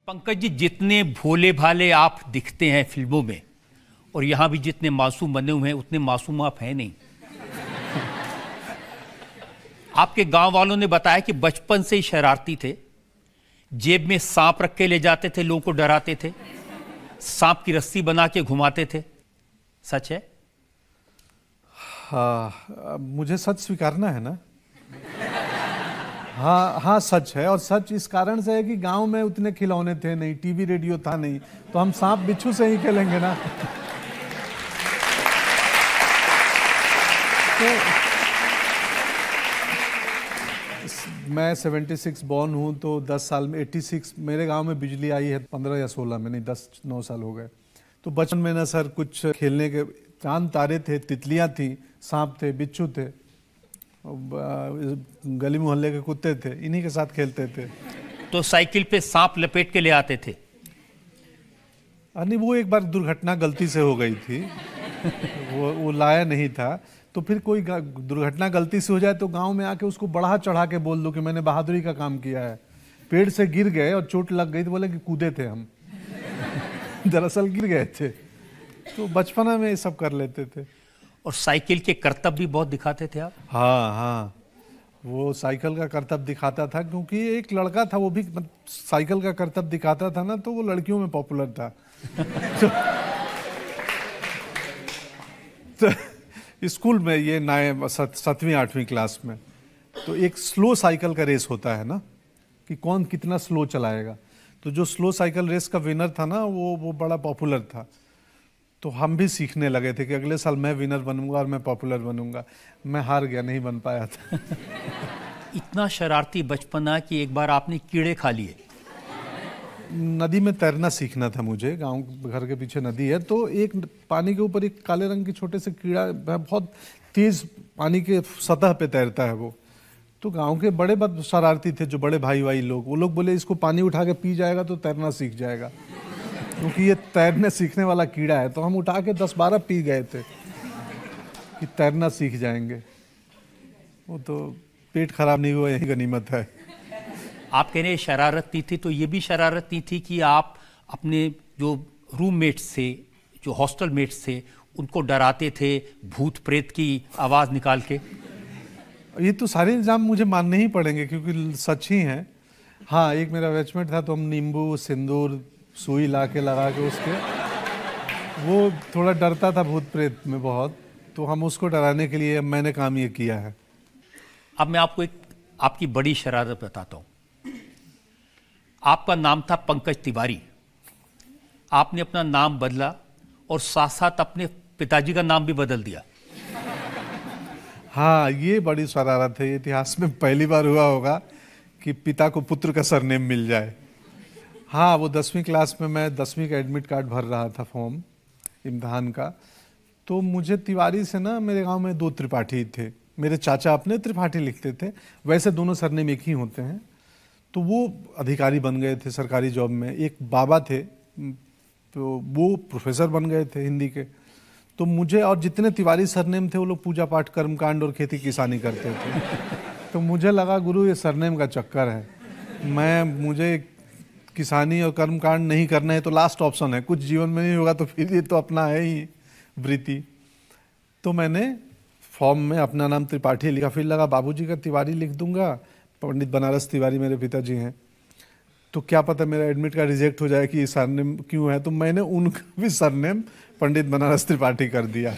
पंकज जी, जितने भोले भाले आप दिखते हैं फिल्मों में और यहाँ भी जितने मासूम बने हुए हैं उतने मासूम आप हैं नहीं। आपके गांव वालों ने बताया कि बचपन से ही शरारती थे, जेब में सांप रख के ले जाते थे, लोगों को डराते थे, सांप की रस्सी बना के घुमाते थे। सच है? हाँ, मुझे सच स्वीकारना है ना। हाँ हाँ, सच है। और सच इस कारण से है कि गांव में उतने खिलौने थे नहीं, टीवी रेडियो था नहीं, तो हम सांप बिच्छू से ही खेलेंगे ना। तो मैं 76 बॉर्न हूँ, तो 10 साल में 86 मेरे गांव में बिजली आई है, 15 या 16 में, नहीं 10-9 साल हो गए। तो बचपन में ना सर कुछ खेलने के चांद तारे थे, तितलियां थी, सांप थे, बिच्छू थे, गली मोहल्ले के कुत्ते थे, इन्हीं के साथ खेलते थे। तो साइकिल पे सांप लपेट के ले आते थे? नहीं, वो एक बार दुर्घटना गलती से हो गई थी। वो लाया नहीं था। तो फिर कोई दुर्घटना गलती से हो जाए तो गांव में आके उसको बढ़ा चढ़ा के बोल दो कि मैंने बहादुरी का काम किया है। पेड़ से गिर गए और चोट लग गई तो बोले कि कूदे थे हम। दरअसल गिर गए थे। तो बचपना में ये सब कर लेते थे। और साइकिल के करतब भी बहुत दिखाते थे आप? हाँ हाँ, वो साइकिल का करतब दिखाता था, क्योंकि एक लड़का था वो भी साइकिल का करतब दिखाता था ना, तो वो लड़कियों में पॉपुलर था। तो स्कूल में ये 7वीं-8वीं क्लास में तो एक स्लो साइकिल का रेस होता है ना, कि कौन कितना स्लो चलाएगा। तो जो स्लो साइकिल रेस का विनर था ना, वो बड़ा पॉपुलर था। तो हम भी सीखने लगे थे कि अगले साल मैं विनर बनूंगा और मैं पॉपुलर बनूंगा। मैं हार गया, नहीं बन पाया था। इतना शरारती बचपना कि एक बार आपने कीड़े खा लिए। नदी में तैरना सीखना था मुझे, गांव घर के पीछे नदी है, तो एक पानी के ऊपर एक काले रंग के छोटे से कीड़ा, बहुत तेज पानी के सतह पे तैरता है वो। तो गांव के बड़े बहुत शरारती थे, जो बड़े भाई लोग, वो लोग बोले इसको पानी उठा के पी जाएगा तो तैरना सीख जाएगा, क्योंकि ये तैरने सीखने वाला कीड़ा है। तो हम उठा के 10-12 पी गए थे कि तैरना सीख जाएंगे। वो तो पेट खराब नहीं हुआ, यही गनीमत है। आप कह रहे शरारत नहीं थी, तो ये भी शरारत नहीं थी कि आप अपने जो रूममेट्स थे, जो हॉस्टल मेट्स थे, उनको डराते थे भूत प्रेत की आवाज़ निकाल के? ये तो सारे इल्ज़ाम मुझे मानने ही पड़ेंगे, क्योंकि सच ही हैं। हाँ, एक मेरा बैचमेट था, तो हम नींबू सिंदूर सुई ला के लगा के उसके, वो थोड़ा डरता था भूत प्रेत में बहुत, तो हम उसको डराने के लिए मैंने काम ये किया है। अब मैं आपको एक आपकी बड़ी शरारत बताता हूँ। आपका नाम था पंकज तिवारी, आपने अपना नाम बदला और साथ साथ अपने पिताजी का नाम भी बदल दिया। हाँ, ये बड़ी शरारत है। इतिहास में पहली बार हुआ होगा कि पिता को पुत्र का सरनेम मिल जाए। हाँ, वो 10वीं क्लास में मैं 10वीं का एडमिट कार्ड भर रहा था, फॉर्म इम्तहान का। तो मुझे तिवारी से ना, मेरे गांव में 2 त्रिपाठी थे, मेरे चाचा अपने त्रिपाठी लिखते थे, वैसे दोनों सरनेम एक ही होते हैं। तो वो अधिकारी बन गए थे सरकारी जॉब में। एक बाबा थे, तो वो प्रोफेसर बन गए थे हिंदी के। तो मुझे और जितने तिवारी सरनेम थे वो लोग पूजा पाठ कर्मकांड और खेती किसानी करते थे। तो मुझे लगा गुरु ये सरनेम का चक्कर है, मुझे किसानी और कर्मकांड नहीं करना है, तो लास्ट ऑप्शन है, कुछ जीवन में नहीं होगा तो फिर ये तो अपना है ही वृत्ति। तो मैंने फॉर्म में अपना नाम त्रिपाठी लिखा, फिर लगा बाबूजी का तिवारी लिख दूंगा, पंडित बनारस तिवारी मेरे पिताजी हैं, तो क्या पता मेरा एडमिट कार्ड रिजेक्ट हो जाए कि सरनेम क्यों है। तो मैंने उनका भी सरनेम पंडित बनारस त्रिपाठी कर दिया।